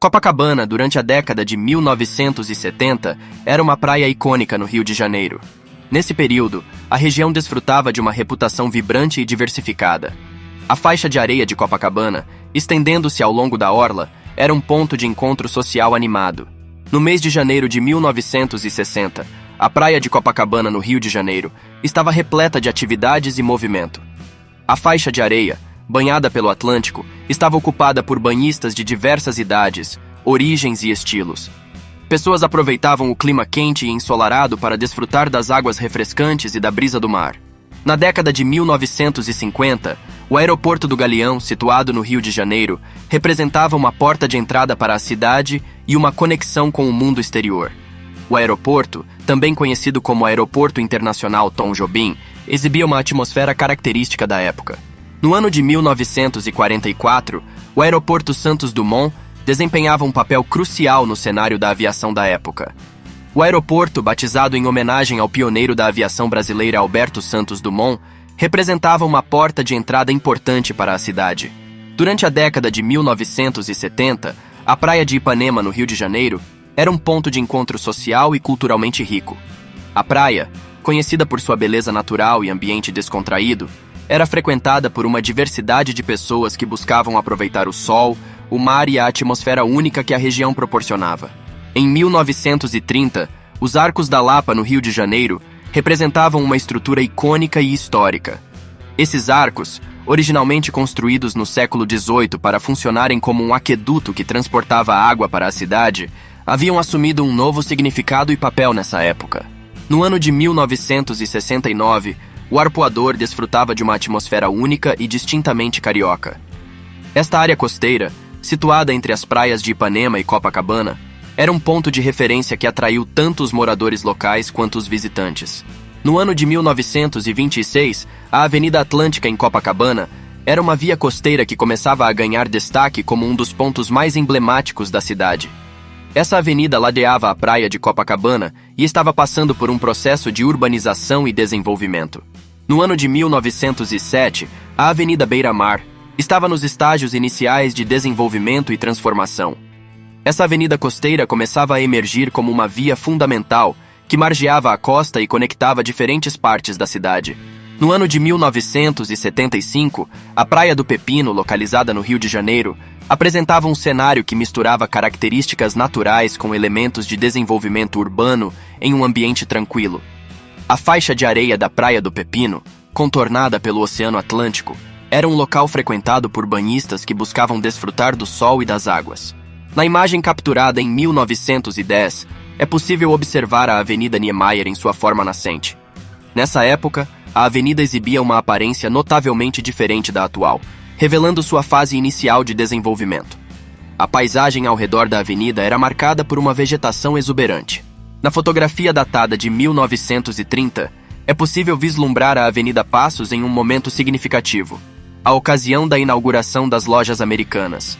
Copacabana, durante a década de 1970, era uma praia icônica no Rio de Janeiro. Nesse período, a região desfrutava de uma reputação vibrante e diversificada. A faixa de areia de Copacabana, estendendo-se ao longo da orla, era um ponto de encontro social animado. No mês de janeiro de 1960, a praia de Copacabana, no Rio de Janeiro, estava repleta de atividades e movimento. A faixa de areia, banhada pelo Atlântico, estava ocupada por banhistas de diversas idades, origens e estilos. Pessoas aproveitavam o clima quente e ensolarado para desfrutar das águas refrescantes e da brisa do mar. Na década de 1950, o aeroporto do Galeão, situado no Rio de Janeiro, representava uma porta de entrada para a cidade e uma conexão com o mundo exterior. O aeroporto, também conhecido como Aeroporto Internacional Tom Jobim, exibia uma atmosfera característica da época. No ano de 1944, o aeroporto Santos Dumont desempenhava um papel crucial no cenário da aviação da época. O aeroporto, batizado em homenagem ao pioneiro da aviação brasileira Alberto Santos Dumont, representava uma porta de entrada importante para a cidade. Durante a década de 1970, a praia de Ipanema, no Rio de Janeiro, era um ponto de encontro social e culturalmente rico. A praia, conhecida por sua beleza natural e ambiente descontraído, era frequentada por uma diversidade de pessoas que buscavam aproveitar o sol, o mar e a atmosfera única que a região proporcionava. Em 1930, os Arcos da Lapa, no Rio de Janeiro, representavam uma estrutura icônica e histórica. Esses arcos, originalmente construídos no século XVIII para funcionarem como um aqueduto que transportava água para a cidade, haviam assumido um novo significado e papel nessa época. No ano de 1969, o Arpoador desfrutava de uma atmosfera única e distintamente carioca. Esta área costeira, situada entre as praias de Ipanema e Copacabana, era um ponto de referência que atraiu tanto os moradores locais quanto os visitantes. No ano de 1926, a Avenida Atlântica em Copacabana era uma via costeira que começava a ganhar destaque como um dos pontos mais emblemáticos da cidade. Essa avenida ladeava a praia de Copacabana e estava passando por um processo de urbanização e desenvolvimento. No ano de 1907, a Avenida Beira-Mar estava nos estágios iniciais de desenvolvimento e transformação. Essa avenida costeira começava a emergir como uma via fundamental que margeava a costa e conectava diferentes partes da cidade. No ano de 1975, a Praia do Pepino, localizada no Rio de Janeiro, apresentava um cenário que misturava características naturais com elementos de desenvolvimento urbano em um ambiente tranquilo. A faixa de areia da Praia do Pepino, contornada pelo Oceano Atlântico, era um local frequentado por banhistas que buscavam desfrutar do sol e das águas. Na imagem capturada em 1910, é possível observar a Avenida Niemeyer em sua forma nascente. Nessa época, a avenida exibia uma aparência notavelmente diferente da atual, revelando sua fase inicial de desenvolvimento. A paisagem ao redor da avenida era marcada por uma vegetação exuberante. Na fotografia datada de 1930, é possível vislumbrar a Avenida Passos em um momento significativo, a ocasião da inauguração das lojas americanas.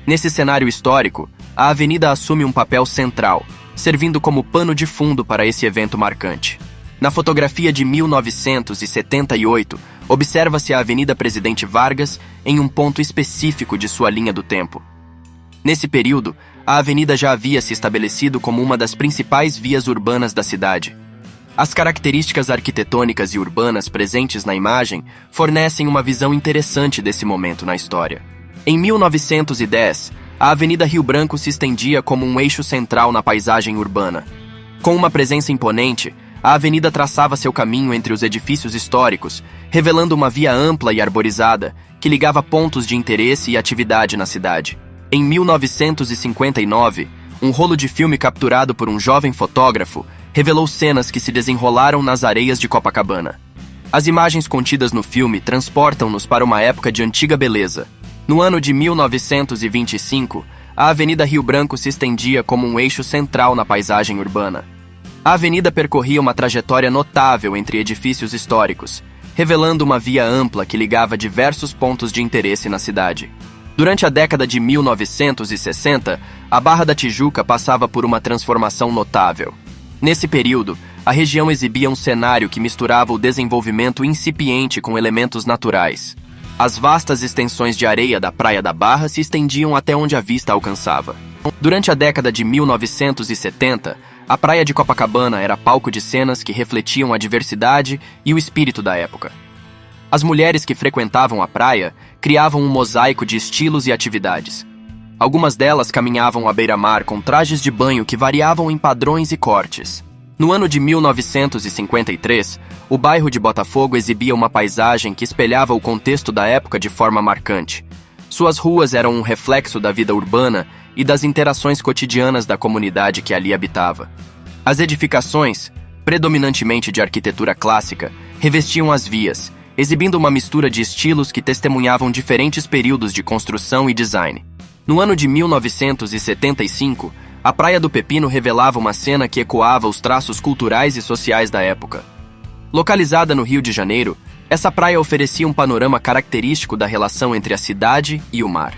Nesse cenário histórico, a avenida assume um papel central, servindo como pano de fundo para esse evento marcante. Na fotografia de 1978, observa-se a Avenida Presidente Vargas em um ponto específico de sua linha do tempo. Nesse período, a avenida já havia se estabelecido como uma das principais vias urbanas da cidade. As características arquitetônicas e urbanas presentes na imagem fornecem uma visão interessante desse momento na história. Em 1910, a Avenida Rio Branco se estendia como um eixo central na paisagem urbana. Com uma presença imponente, a avenida traçava seu caminho entre os edifícios históricos, revelando uma via ampla e arborizada que ligava pontos de interesse e atividade na cidade. Em 1959, um rolo de filme capturado por um jovem fotógrafo revelou cenas que se desenrolaram nas areias de Copacabana. As imagens contidas no filme transportam-nos para uma época de antiga beleza. No ano de 1925, a Avenida Rio Branco se estendia como um eixo central na paisagem urbana. A avenida percorria uma trajetória notável entre edifícios históricos, revelando uma via ampla que ligava diversos pontos de interesse na cidade. Durante a década de 1960, a Barra da Tijuca passava por uma transformação notável. Nesse período, a região exibia um cenário que misturava o desenvolvimento incipiente com elementos naturais. As vastas extensões de areia da Praia da Barra se estendiam até onde a vista alcançava. Durante a década de 1970, a praia de Copacabana era palco de cenas que refletiam a diversidade e o espírito da época. As mulheres que frequentavam a praia criavam um mosaico de estilos e atividades. Algumas delas caminhavam à beira-mar com trajes de banho que variavam em padrões e cortes. No ano de 1953, o bairro de Botafogo exibia uma paisagem que espelhava o contexto da época de forma marcante. Suas ruas eram um reflexo da vida urbana e das interações cotidianas da comunidade que ali habitava. As edificações, predominantemente de arquitetura clássica, revestiam as vias, exibindo uma mistura de estilos que testemunhavam diferentes períodos de construção e design. No ano de 1975, a Praia do Pepino revelava uma cena que ecoava os traços culturais e sociais da época. Localizada no Rio de Janeiro, essa praia oferecia um panorama característico da relação entre a cidade e o mar.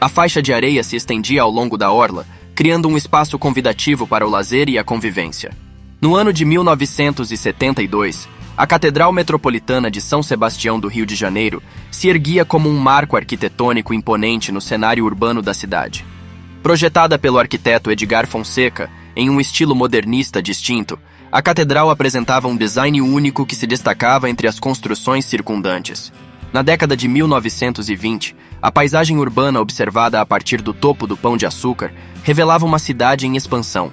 A faixa de areia se estendia ao longo da orla, criando um espaço convidativo para o lazer e a convivência. No ano de 1972, a Catedral Metropolitana de São Sebastião do Rio de Janeiro se erguia como um marco arquitetônico imponente no cenário urbano da cidade. Projetada pelo arquiteto Edgar Fonseca, em um estilo modernista distinto, a catedral apresentava um design único que se destacava entre as construções circundantes. Na década de 1920, a paisagem urbana observada a partir do topo do Pão de Açúcar revelava uma cidade em expansão.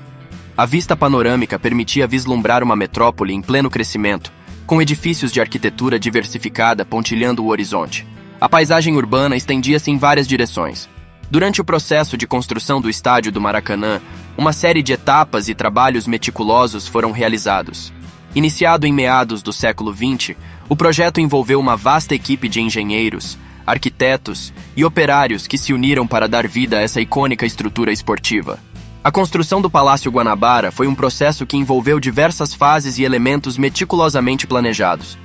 A vista panorâmica permitia vislumbrar uma metrópole em pleno crescimento, com edifícios de arquitetura diversificada pontilhando o horizonte. A paisagem urbana estendia-se em várias direções. Durante o processo de construção do estádio do Maracanã, uma série de etapas e trabalhos meticulosos foram realizados. Iniciado em meados do século XX, o projeto envolveu uma vasta equipe de engenheiros, arquitetos e operários que se uniram para dar vida a essa icônica estrutura esportiva. A construção do Palácio Guanabara foi um processo que envolveu diversas fases e elementos meticulosamente planejados.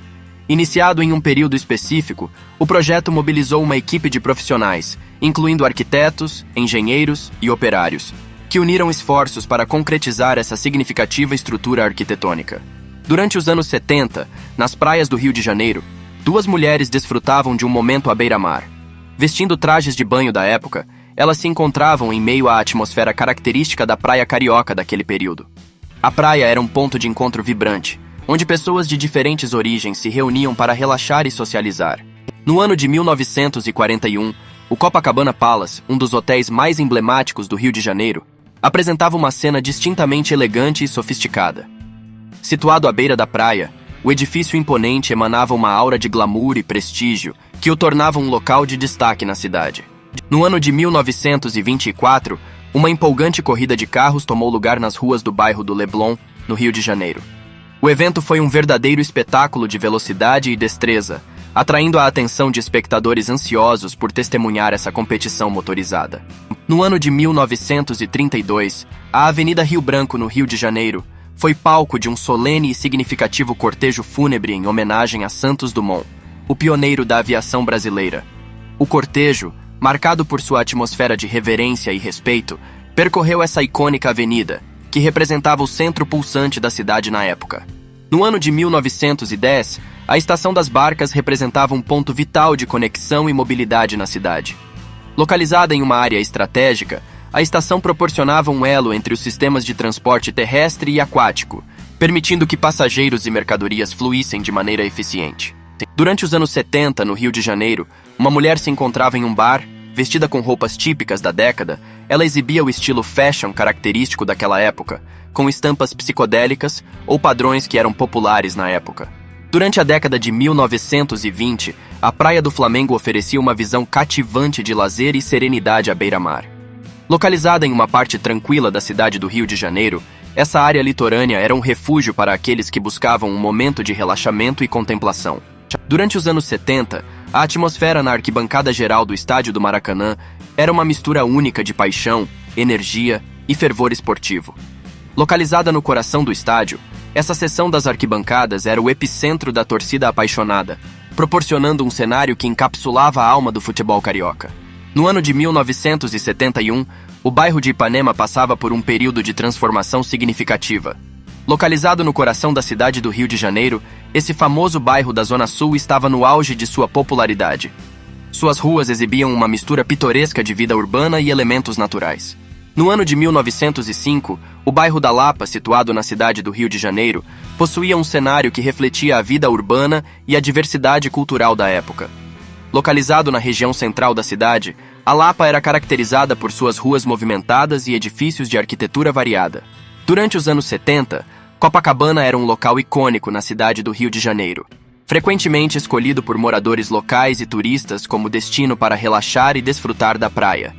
Iniciado em um período específico, o projeto mobilizou uma equipe de profissionais, incluindo arquitetos, engenheiros e operários, que uniram esforços para concretizar essa significativa estrutura arquitetônica. Durante os anos 70, nas praias do Rio de Janeiro, duas mulheres desfrutavam de um momento à beira-mar. Vestindo trajes de banho da época, elas se encontravam em meio à atmosfera característica da praia carioca daquele período. A praia era um ponto de encontro vibrante, onde pessoas de diferentes origens se reuniam para relaxar e socializar. No ano de 1941, o Copacabana Palace, um dos hotéis mais emblemáticos do Rio de Janeiro, apresentava uma cena distintamente elegante e sofisticada. Situado à beira da praia, o edifício imponente emanava uma aura de glamour e prestígio que o tornava um local de destaque na cidade. No ano de 1924, uma empolgante corrida de carros tomou lugar nas ruas do bairro do Leblon, no Rio de Janeiro. O evento foi um verdadeiro espetáculo de velocidade e destreza, atraindo a atenção de espectadores ansiosos por testemunhar essa competição motorizada. No ano de 1932, a Avenida Rio Branco, no Rio de Janeiro, foi palco de um solene e significativo cortejo fúnebre em homenagem a Santos Dumont, o pioneiro da aviação brasileira. O cortejo, marcado por sua atmosfera de reverência e respeito, percorreu essa icônica avenida, que representava o centro pulsante da cidade na época. No ano de 1910, a Estação das Barcas representava um ponto vital de conexão e mobilidade na cidade. Localizada em uma área estratégica, a estação proporcionava um elo entre os sistemas de transporte terrestre e aquático, permitindo que passageiros e mercadorias fluíssem de maneira eficiente. Durante os anos 70, no Rio de Janeiro, uma mulher se encontrava em um bar, vestida com roupas típicas da década. Ela exibia o estilo fashion característico daquela época, com estampas psicodélicas ou padrões que eram populares na época. Durante a década de 1920, a Praia do Flamengo oferecia uma visão cativante de lazer e serenidade à beira-mar. Localizada em uma parte tranquila da cidade do Rio de Janeiro, essa área litorânea era um refúgio para aqueles que buscavam um momento de relaxamento e contemplação. Durante os anos 70, a atmosfera na arquibancada geral do estádio do Maracanã era uma mistura única de paixão, energia e fervor esportivo. Localizada no coração do estádio, essa seção das arquibancadas era o epicentro da torcida apaixonada, proporcionando um cenário que encapsulava a alma do futebol carioca. No ano de 1971, o bairro de Ipanema passava por um período de transformação significativa. Localizado no coração da cidade do Rio de Janeiro, esse famoso bairro da Zona Sul estava no auge de sua popularidade. Suas ruas exibiam uma mistura pitoresca de vida urbana e elementos naturais. No ano de 1905, o bairro da Lapa, situado na cidade do Rio de Janeiro, possuía um cenário que refletia a vida urbana e a diversidade cultural da época. Localizado na região central da cidade, a Lapa era caracterizada por suas ruas movimentadas e edifícios de arquitetura variada. Durante os anos 70, Copacabana era um local icônico na cidade do Rio de Janeiro, frequentemente escolhido por moradores locais e turistas como destino para relaxar e desfrutar da praia.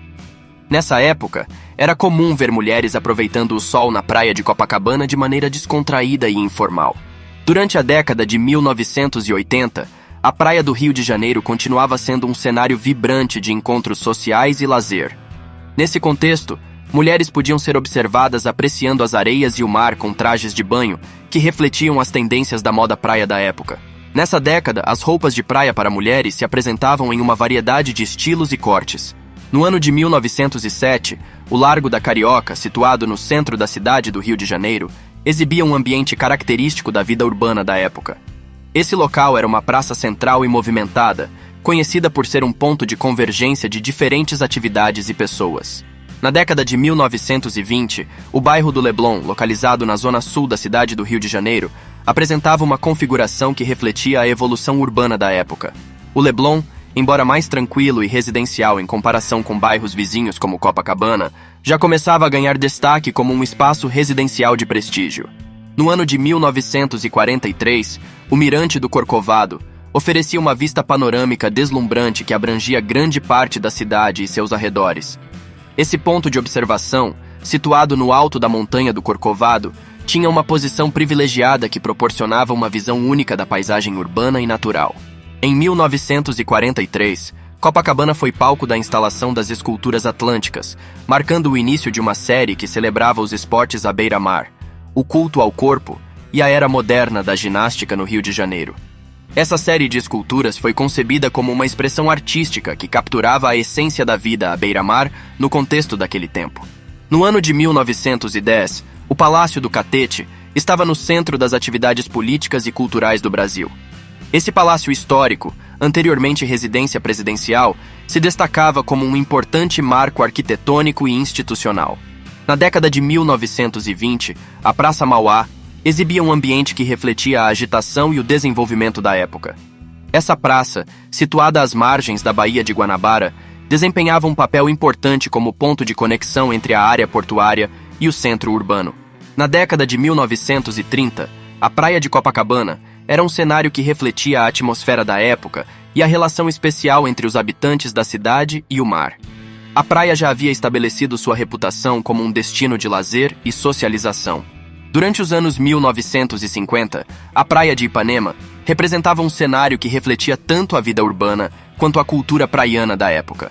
Nessa época, era comum ver mulheres aproveitando o sol na praia de Copacabana de maneira descontraída e informal. Durante a década de 1980, a praia do Rio de Janeiro continuava sendo um cenário vibrante de encontros sociais e lazer. Nesse contexto, mulheres podiam ser observadas apreciando as areias e o mar com trajes de banho que refletiam as tendências da moda praia da época. Nessa década, as roupas de praia para mulheres se apresentavam em uma variedade de estilos e cortes. No ano de 1907, o Largo da Carioca, situado no centro da cidade do Rio de Janeiro, exibia um ambiente característico da vida urbana da época. Esse local era uma praça central e movimentada, conhecida por ser um ponto de convergência de diferentes atividades e pessoas. Na década de 1920, o bairro do Leblon, localizado na zona sul da cidade do Rio de Janeiro, apresentava uma configuração que refletia a evolução urbana da época. O Leblon, embora mais tranquilo e residencial em comparação com bairros vizinhos como Copacabana, já começava a ganhar destaque como um espaço residencial de prestígio. No ano de 1943, o Mirante do Corcovado oferecia uma vista panorâmica deslumbrante que abrangia grande parte da cidade e seus arredores. Esse ponto de observação, situado no alto da montanha do Corcovado, tinha uma posição privilegiada que proporcionava uma visão única da paisagem urbana e natural. Em 1943, Copacabana foi palco da instalação das esculturas atlânticas, marcando o início de uma série que celebrava os esportes à beira-mar, o culto ao corpo e a era moderna da ginástica no Rio de Janeiro. Essa série de esculturas foi concebida como uma expressão artística que capturava a essência da vida à beira-mar no contexto daquele tempo. No ano de 1910, o Palácio do Catete estava no centro das atividades políticas e culturais do Brasil. Esse palácio histórico, anteriormente residência presidencial, se destacava como um importante marco arquitetônico e institucional. Na década de 1920, a Praça Mauá exibia um ambiente que refletia a agitação e o desenvolvimento da época. Essa praça, situada às margens da Baía de Guanabara, desempenhava um papel importante como ponto de conexão entre a área portuária e o centro urbano. Na década de 1930, a praia de Copacabana era um cenário que refletia a atmosfera da época e a relação especial entre os habitantes da cidade e o mar. A praia já havia estabelecido sua reputação como um destino de lazer e socialização. Durante os anos 1950, a praia de Ipanema representava um cenário que refletia tanto a vida urbana quanto a cultura praiana da época.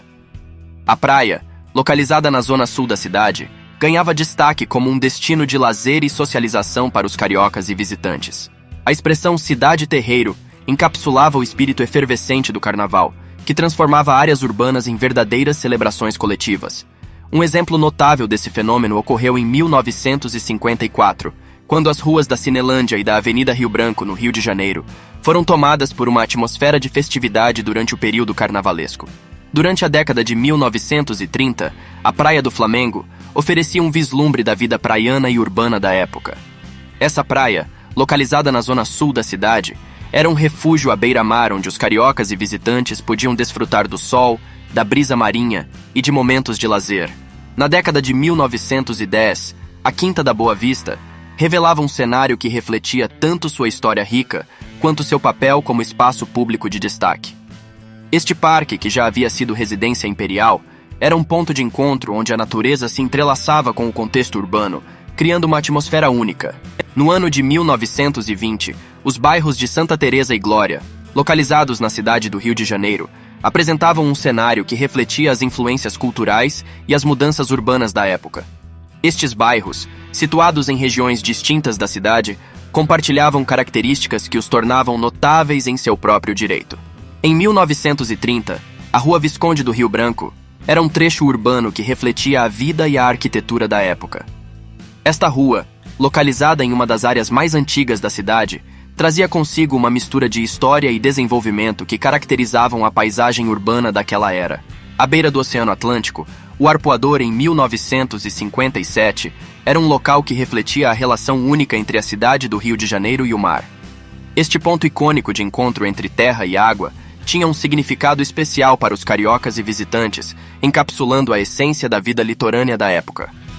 A praia, localizada na zona sul da cidade, ganhava destaque como um destino de lazer e socialização para os cariocas e visitantes. A expressão Cidade Terreiro encapsulava o espírito efervescente do carnaval, que transformava áreas urbanas em verdadeiras celebrações coletivas. Um exemplo notável desse fenômeno ocorreu em 1954, quando as ruas da Cinelândia e da Avenida Rio Branco, no Rio de Janeiro, foram tomadas por uma atmosfera de festividade durante o período carnavalesco. Durante a década de 1930, a Praia do Flamengo oferecia um vislumbre da vida praiana e urbana da época. Essa praia, localizada na zona sul da cidade, era um refúgio à beira-mar onde os cariocas e visitantes podiam desfrutar do sol, da brisa marinha e de momentos de lazer. Na década de 1910, a Quinta da Boa Vista revelava um cenário que refletia tanto sua história rica quanto seu papel como espaço público de destaque. Este parque, que já havia sido residência imperial, era um ponto de encontro onde a natureza se entrelaçava com o contexto urbano, criando uma atmosfera única. No ano de 1920, os bairros de Santa Teresa e Glória, localizados na cidade do Rio de Janeiro, apresentavam um cenário que refletia as influências culturais e as mudanças urbanas da época. Estes bairros, situados em regiões distintas da cidade, compartilhavam características que os tornavam notáveis em seu próprio direito. Em 1930, a Rua Visconde do Rio Branco era um trecho urbano que refletia a vida e a arquitetura da época. Esta rua, localizada em uma das áreas mais antigas da cidade, trazia consigo uma mistura de história e desenvolvimento que caracterizavam a paisagem urbana daquela era. À beira do Oceano Atlântico, O Arpoador, em 1957, era um local que refletia a relação única entre a cidade do Rio de Janeiro e o mar. Este ponto icônico de encontro entre terra e água tinha um significado especial para os cariocas e visitantes, encapsulando a essência da vida litorânea da época.